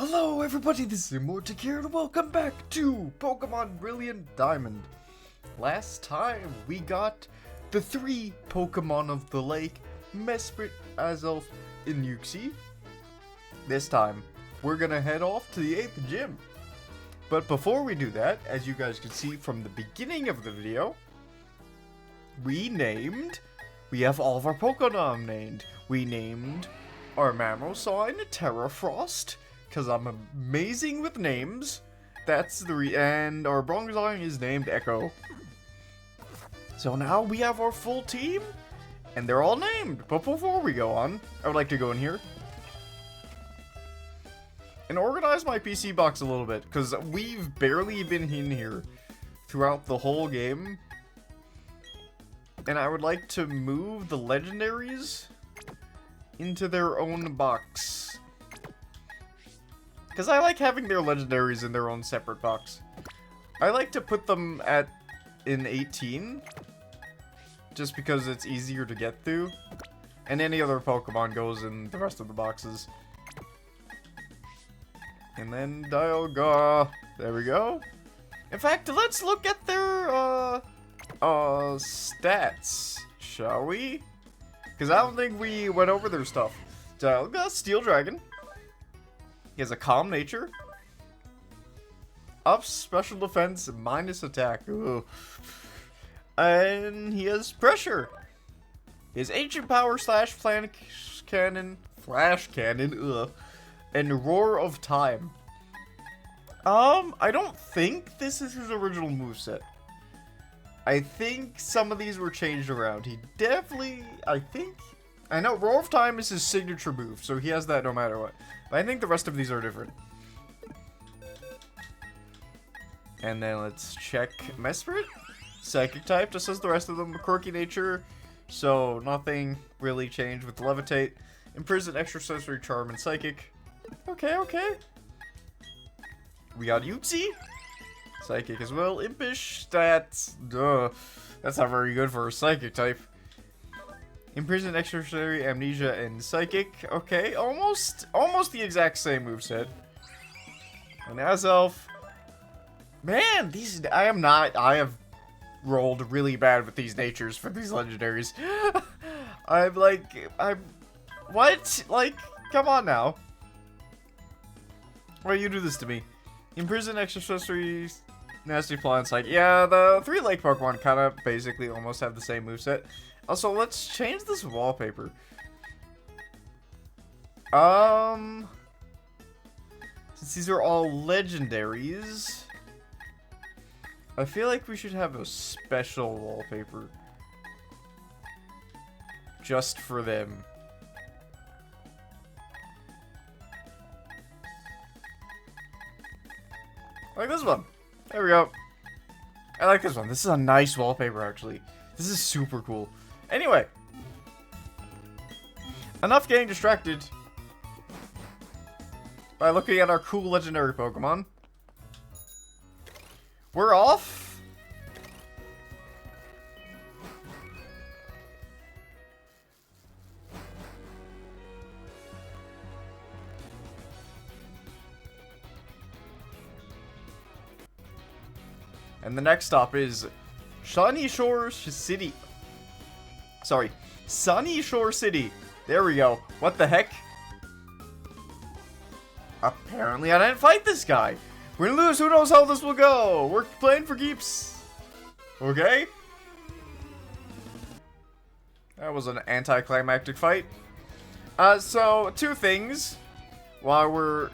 Hello everybody, this is Emortic here and welcome back to Pokemon Brilliant Diamond. Last time we got the 3 Pokemon of the lake, Mesprit, Azelf, and Uxie. This time, we're gonna head off to the 8th gym. But before we do that, as you guys can see from the beginning of the video, we have all of our Pokemon named. We named our Mamosine Terrafrost, because I'm amazing with names. That's the and our Bronzong is named Echo. So now we have our full team, and they're all named. But before we go on, I would like to go in here and organize my PC box a little bit, because we've barely been in here throughout the whole game. And I would like to move the legendaries into their own box, because I like having their legendaries in their own separate box. I like to put them in 18, just because it's easier to get through, and any other Pokemon goes in the rest of the boxes. And then Dialga, there we go. In fact, let's look at their stats, shall we? Because I don't think we went over their stuff. Dialga, Steel Dragon. He has a calm nature. Up special defense, minus attack. Ugh. And he has pressure. His ancient power / flash cannon, ugh, and roar of time. I don't think this is his original moveset. I think some of these were changed around. He definitely, I know Roar of Time is his signature move, so he has that no matter what. But I think the rest of these are different. And then let's check Mesprit. Psychic type, just as the rest of them. Quirky nature, so nothing really changed with Levitate. Imprison, Extrasensory Charm, and Psychic. Okay. We got Uxie. Psychic as well. Impish stats. Duh. That's not very good for a Psychic type. Imprison, Extrasensory, Amnesia, and Psychic. Okay, almost the exact same moveset. And Azelf. Man, I have rolled really bad with these natures for these legendaries. What? Like, come on now. Why you do this to me? Imprison, Extrasensory, Nasty Claw, and Psychic. Yeah, the 3 lake Pokemon kind of basically almost have the same moveset. Also, let's change this wallpaper. Since these are all legendaries, I feel like we should have a special wallpaper just for them. Like this one. There we go. I like this one. This is a nice wallpaper, actually. This is super cool. Anyway, enough getting distracted by looking at our cool legendary Pokemon. We're off. And the next stop is Sunny Shore City. Sorry, Sunny Shore City. There we go. What the heck? Apparently I didn't fight this guy. We're gonna lose. Who knows how this will go? We're playing for keeps. Okay? That was an anticlimactic fight. So, 2 things. While we're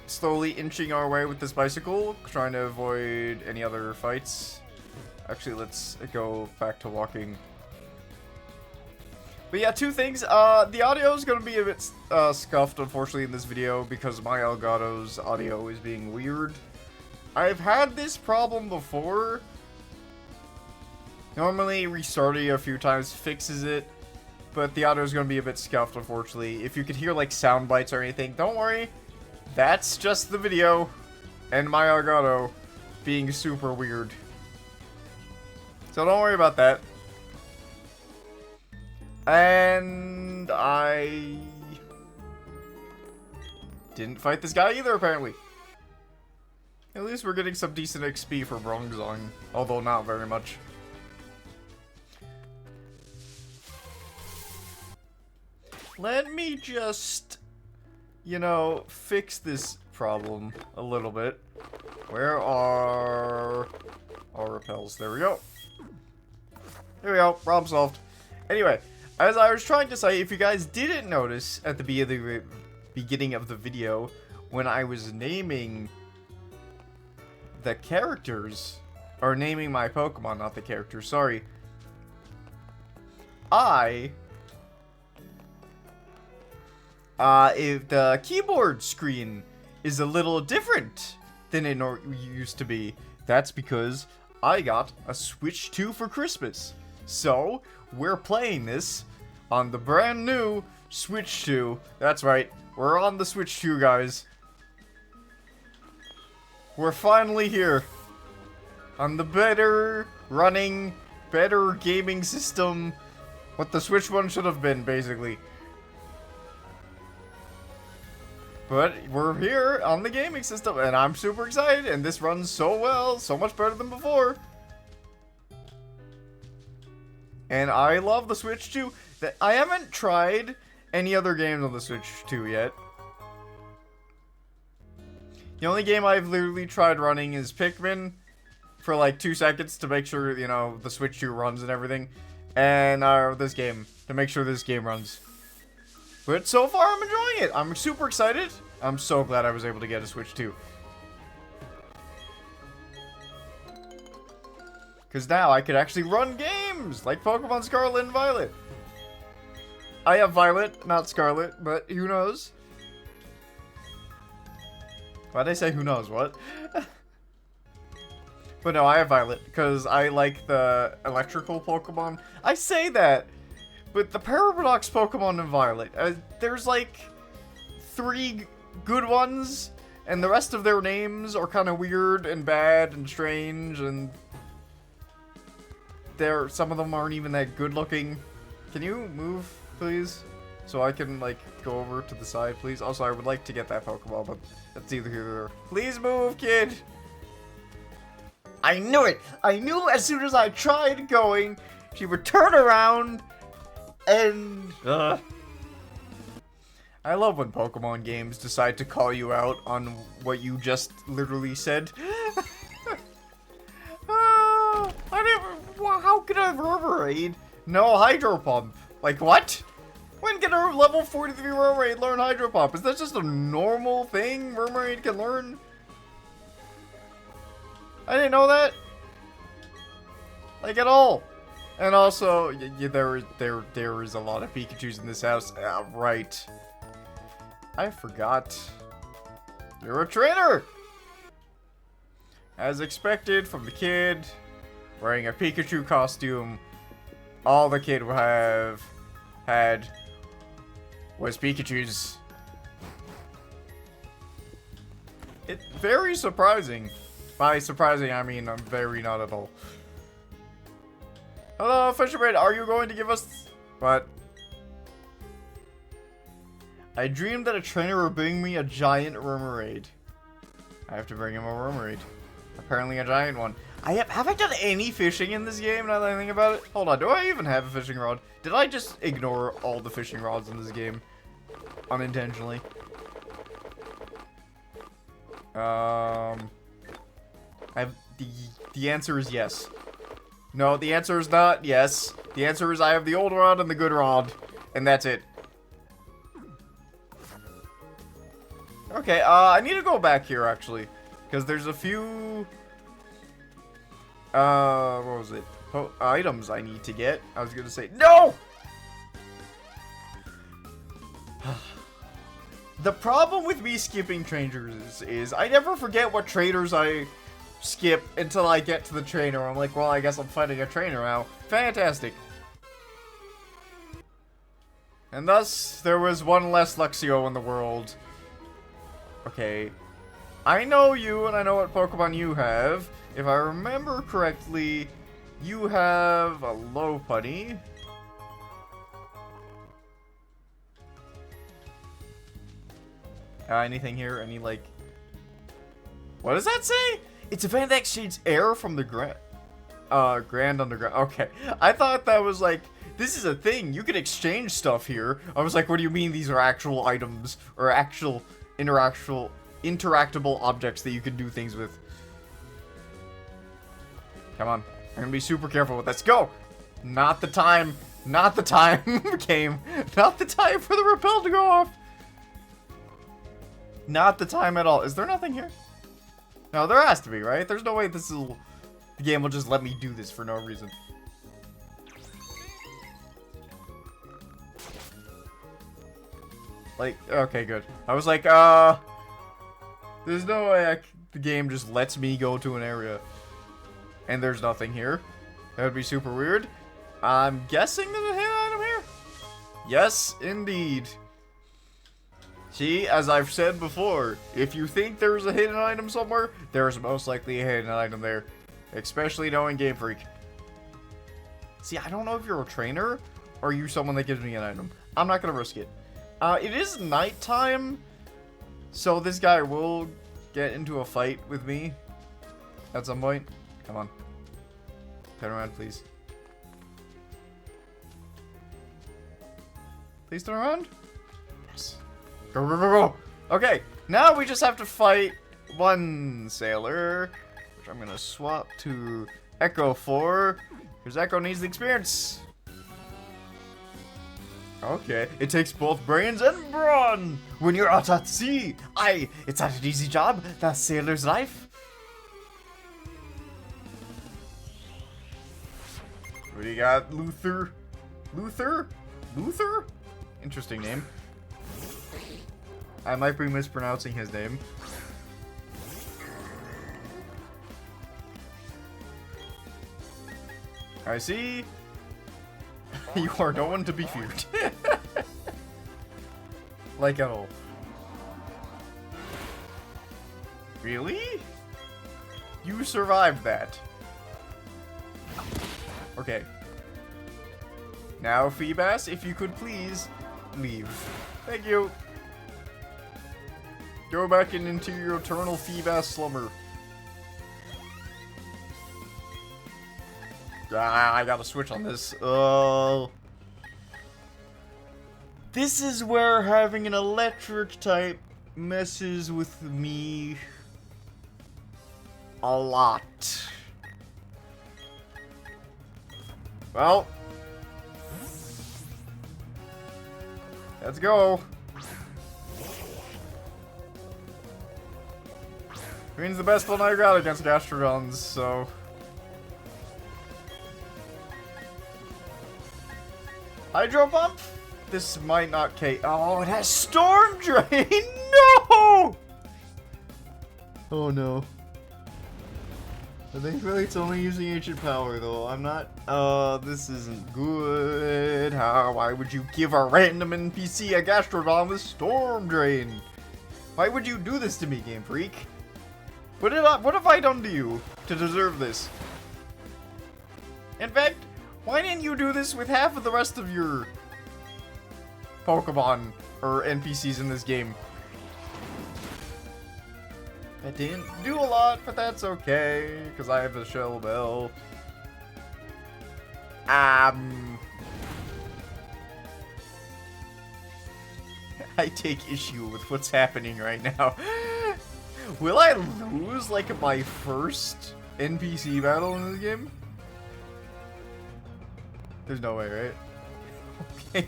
slowly inching our way with this bicycle, trying to avoid any other fights. Actually, let's go back to walking. But yeah, 2 things. The audio is going to be a bit scuffed, unfortunately, in this video, because my Elgato's audio is being weird. I've had this problem before. Normally, restarting a few times fixes it, but the audio is going to be a bit scuffed, unfortunately. If you could hear, like, sound bites or anything, don't worry. That's just the video, and my Elgato being super weird. So don't worry about that. And I Didn't fight this guy either, apparently. At least we're getting some decent XP for Bronzong, although not very much. Let me just, you know, fix this problem a little bit. Where are our repels? There we go. There we go. Problem solved. Anyway, as I was trying to say, if you guys didn't notice at the beginning of the video, when I was naming the characters, or naming my Pokemon, not the characters, sorry. If the keyboard screen is a little different than it used to be, that's because I got a Switch 2 for Christmas. So, we're playing this on the brand new Switch 2. That's right, we're on the Switch 2, guys. We're finally here. On the better running, better gaming system. What the Switch 1 should have been, basically. But we're here on the gaming system, and I'm super excited, and this runs so well, so much better than before. And I love the Switch 2. I haven't tried any other games on the Switch 2 yet. The only game I've literally tried running is Pikmin for like 2 seconds to make sure, you know, the Switch 2 runs and everything. And this game, to make sure this game runs. But so far, I'm enjoying it. I'm super excited. I'm so glad I was able to get a Switch 2. Because now I could actually run games like Pokemon Scarlet and Violet. I have Violet, not Scarlet, but who knows? Why'd I say who knows what? But no, I have Violet because I like the electrical Pokemon. I say that, but the Paradox Pokemon in Violet, there's like 3 good ones, and the rest of their names are kind of weird and bad and strange, and some of them aren't even that good looking. Can you move, please? So I can, like, go over to the side, please. Also, I would like to get that Pokeball, but that's either here or there. Please move, kid! I knew it! I knew as soon as I tried going, she would turn around and... I love when Pokemon games decide to call you out on what you just literally said. How could I Remoraid? No Hydro Pump. Like, what? When can a level 43 Remoraid learn Hydro Pump? Is that just a normal thing Remoraid can learn? I didn't know that. Like, at all. And also, there is a lot of Pikachus in this house. Right. I forgot. You're a trainer! As expected from the kid, wearing a Pikachu costume, all the kid would have had was Pikachus. It's very surprising. By surprising, I mean I'm very not at all. Hello, Fisherman, are you going to give us... What? I dreamed that a trainer would bring me a giant Remoraid. I have to bring him a Remoraid. Apparently a giant one. Have I done any fishing in this game now that I think about it? Hold on, do I even have a fishing rod? Did I just ignore all the fishing rods in this game? Unintentionally. The answer is yes. No, the answer is not yes. The answer is I have the old rod and the good rod. And that's it. Okay, I need to go back here, actually. Because there's a few... what was it? Items I need to get. I was gonna say... No! The problem with me skipping trainers is I never forget what trainers I skip until I get to the trainer. I'm like, well, I guess I'm fighting a trainer now. Fantastic. And thus, there was one less Luxio in the world. Okay. I know you, and I know what Pokemon you have. If I remember correctly, you have a Lopunny. Anything here? Any, like... What does that say? It's a van that exchanged air from the Grand Underground. Okay. I thought that was like, this is a thing. You can exchange stuff here. I was like, what do you mean these are actual items? Or actual interactable objects that you can do things with? Come on. I'm gonna be super careful with this. Go! Not the time. Not the time, game. Not the time for the rappel to go off. Not the time at all. Is there nothing here? No, there has to be, right? There's no way the game will just let me do this for no reason. Like, okay, good. I was like, there's no way the game just lets me go to an area. And there's nothing here. That would be super weird. I'm guessing there's a hidden item here? Yes, indeed. See, as I've said before, if you think there's a hidden item somewhere, there's most likely a hidden item there. Especially knowing Game Freak. See, I don't know if you're a trainer, or you someone that gives me an item. I'm not gonna risk it. It is nighttime, so this guy will get into a fight with me at some point. Come on. Turn around, please. Please turn around. Yes. Go, go, go, go. Okay, now we just have to fight one sailor, which I'm gonna swap to Echo for, because Echo needs the experience. Okay, it takes both brains and brawn when you're out at sea. It's not an easy job, that's sailor's life. We got Luther? Luther? Luther? Interesting name. I might be mispronouncing his name. I see. You are no one to be feared. Like at all. Really? You survived that. Okay. Now, Phoebus, if you could please leave. Thank you. Go back into your eternal Phoebus slumber. I gotta switch on this. This is where having an electric type messes with me a lot. Well, let's go. Green's the best one I got against Gastrodons, so. Hydro Pump? This might not Oh, it has Storm Drain! No! Oh no. I think it's only using ancient power though. I'm not. This isn't good. Why would you give a random NPC a Gastrodon with Storm Drain? Why would you do this to me, Game Freak? What have I done to you to deserve this? In fact, why didn't you do this with half of the rest of your Pokemon or NPCs in this game? That didn't do a lot, but that's okay, because I have a Shell Bell. I take issue with what's happening right now. Will I lose, like, my first NPC battle in this game? There's no way, right? Okay,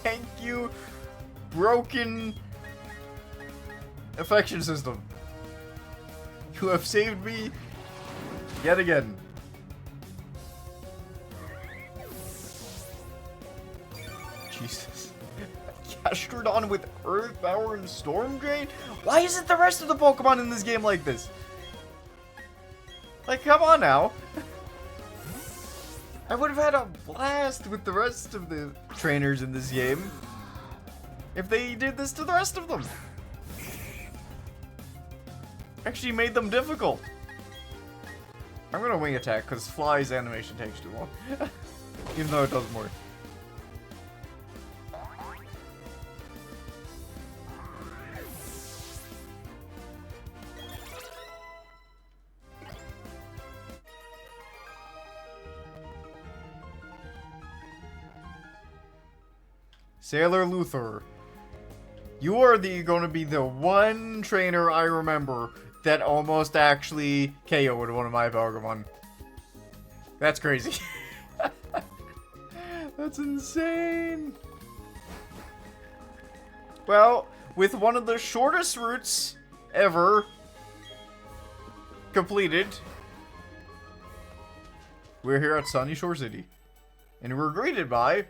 thank you, broken affection system. You have saved me yet again. Jesus. Gastrodon with Earth Power and Storm Drain? Why isn't the rest of the Pokemon in this game like this? Like, come on now. I would have had a blast with the rest of the trainers in this game if they did this to the rest of them. Actually made them difficult. I'm gonna wing attack because Fly's animation takes too long. Even though it does more. Sailor Luther. You are going to be the one trainer I remember that almost actually KO'd one of my Pokemon. That's crazy. That's insane. Well, with one of the shortest routes ever completed, we're here at Sunny Shore City. And we're greeted by...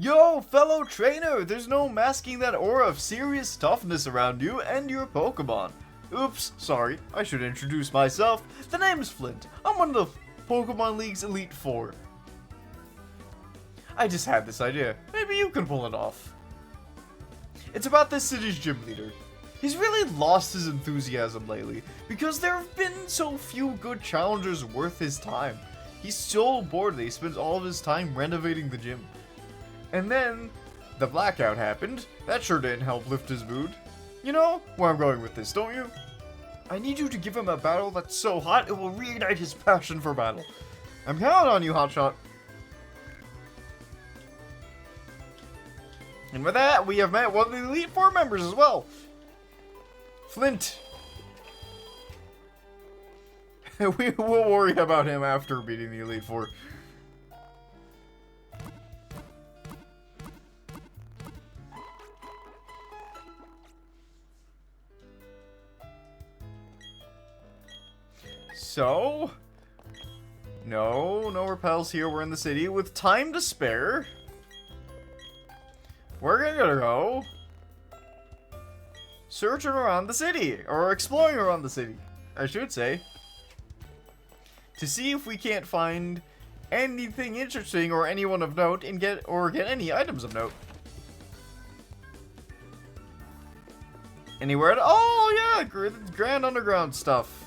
Yo, fellow trainer! There's no masking that aura of serious toughness around you and your Pokemon. Oops, sorry. I should introduce myself. The name's Flint. I'm one of the Pokemon League's Elite Four. I just had this idea. Maybe you can pull it off. It's about this city's gym leader. He's really lost his enthusiasm lately because there have been so few good challengers worth his time. He's so bored that he spends all of his time renovating the gym. And then, the blackout happened. That sure didn't help lift his mood. You know where I'm going with this, don't you? I need you to give him a battle that's so hot it will reignite his passion for battle. I'm counting on you, Hotshot. And with that, we have met one of the Elite Four members as well. Flint. We will worry about him after beating the Elite Four. So, no repels here. We're in the city with time to spare. We're gonna go searching around the city, or exploring around the city, I should say, to see if we can't find anything interesting or anyone of note and get any items of note. Anywhere? Oh yeah, Grand Underground stuff.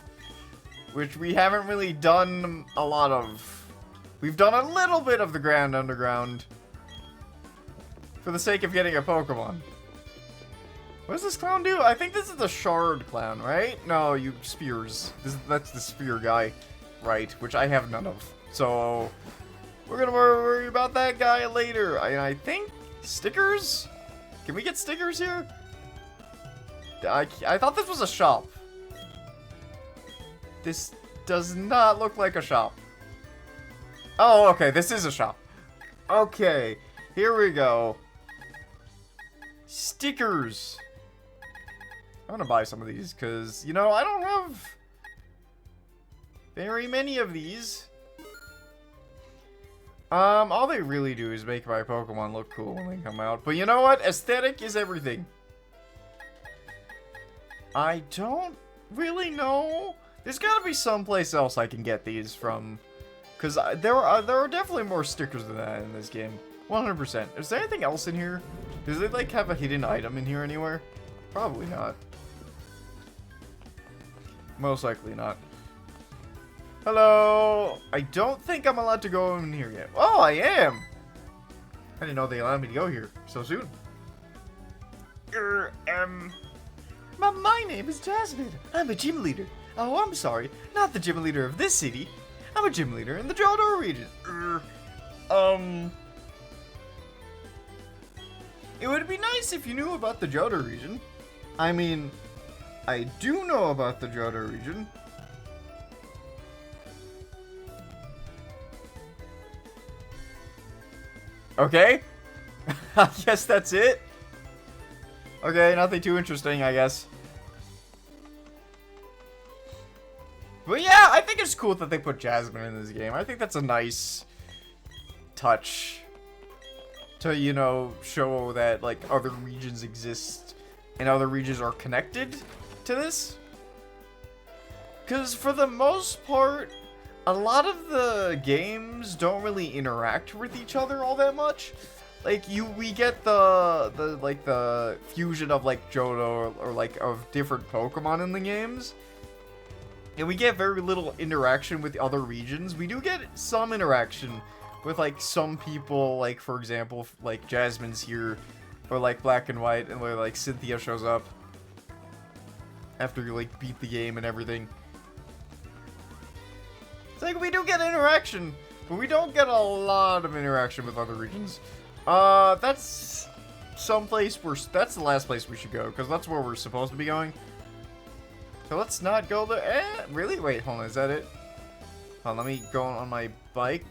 Which we haven't really done a lot of. We've done a little bit of the Grand Underground. For the sake of getting a Pokemon. What does this clown do? I think this is the Shard clown, right? No, you Spears. That's the Spear guy. Right, which I have none of. So, we're gonna worry about that guy later. I think stickers? Can we get stickers here? I thought this was a shop. This does not look like a shop. Oh, okay, this is a shop. Okay, here we go. Stickers. I'm gonna buy some of these, because, you know, I don't have very many of these. All they really do is make my Pokemon look cool when they come out. But you know what? Aesthetic is everything. I don't really know. There's gotta be someplace else I can get these from. Because there are definitely more stickers than that in this game. 100%. Is there anything else in here? Does it, like, have a hidden item in here anywhere? Probably not. Most likely not. Hello! I don't think I'm allowed to go in here yet. Oh, I am! I didn't know they allowed me to go here so soon. My name is Jasmine. I'm a gym leader. Oh, I'm sorry. Not the gym leader of this city. I'm a gym leader in the Johto region. It would be nice if you knew about the Johto region. I mean, I do know about the Johto region. Okay. I guess that's it. Okay, nothing too interesting, I guess. But yeah, I think it's cool that they put Jasmine in this game. I think that's a nice touch to, you know, show that, like, other regions exist and other regions are connected to this. Because for the most part, a lot of the games don't really interact with each other all that much. Like, we get the fusion of, like, Johto or like, of different Pokemon in the games. And we get very little interaction with other regions. We do get some interaction with, like, some people, like, for example, like, Jasmine's here, or, like, Black and White, and where, like, Cynthia shows up after you, like, beat the game and everything. It's like, we do get interaction, but we don't get a lot of interaction with other regions. That's someplace that's the last place we should go, because that's where we're supposed to be going. So let's not go there. Really? Wait, hold on, is that it? Hold on, let me go on my bike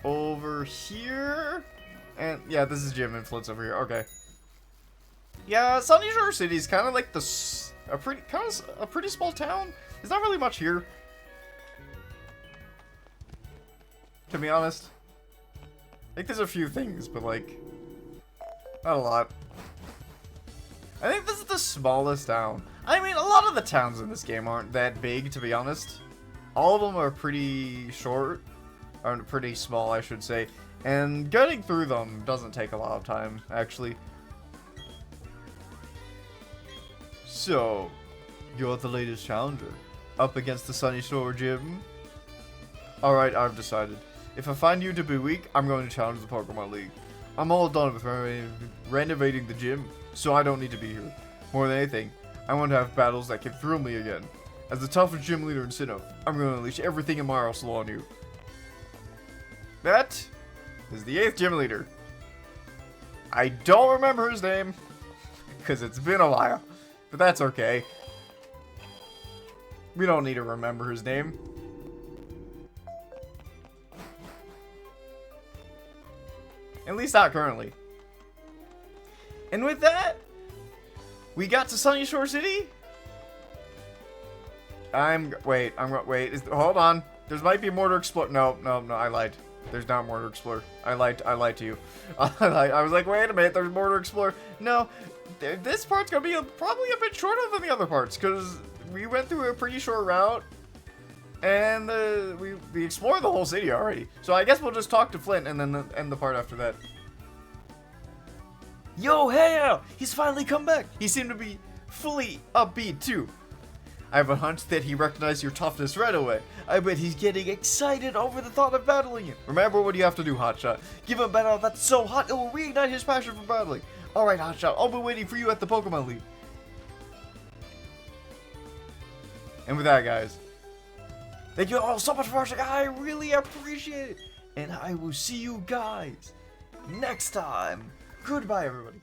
over here. And yeah, this is gym influence over here. Okay. Yeah, Sunny Shore City is kind of like a pretty small town. There's not really much here, to be honest. Like, there's a few things, but like, not a lot. I think this is the smallest town. I mean, a lot of the towns in this game aren't that big, to be honest. All of them are pretty short, or pretty small, I should say. And getting through them doesn't take a lot of time, actually. So, you're the latest challenger, up against the Sunny Shore Gym? Alright, I've decided. If I find you to be weak, I'm going to challenge the Pokemon League. I'm all done with renovating the gym, so I don't need to be here. More than anything, I want to have battles that can thrill me again. As the toughest gym leader in Sinnoh, I'm going to unleash everything in my arsenal on you. That is the 8th gym leader. I don't remember his name, because it's been a while, but that's okay. We don't need to remember his name. At least not currently. And with that, we got to Sunny Shore City. Wait, hold on. There might be more to explore. No, I lied. There's not more to explore. I lied to you. I was like, wait a minute, there's more to explore. No, this part's gonna be probably a bit shorter than the other parts, because we went through a pretty short route, and we explored the whole city already. So I guess we'll just talk to Flint, and then end the part after that. Yo, hey, he's finally come back. He seemed to be fully upbeat, too. I have a hunch that he recognized your toughness right away. I bet he's getting excited over the thought of battling you. Remember what you have to do, Hotshot. Give him a battle that's so hot it will reignite his passion for battling. Alright, Hotshot, I'll be waiting for you at the Pokemon League. And with that, guys, thank you all so much for watching. I really appreciate it. And I will see you guys next time. Goodbye, everybody.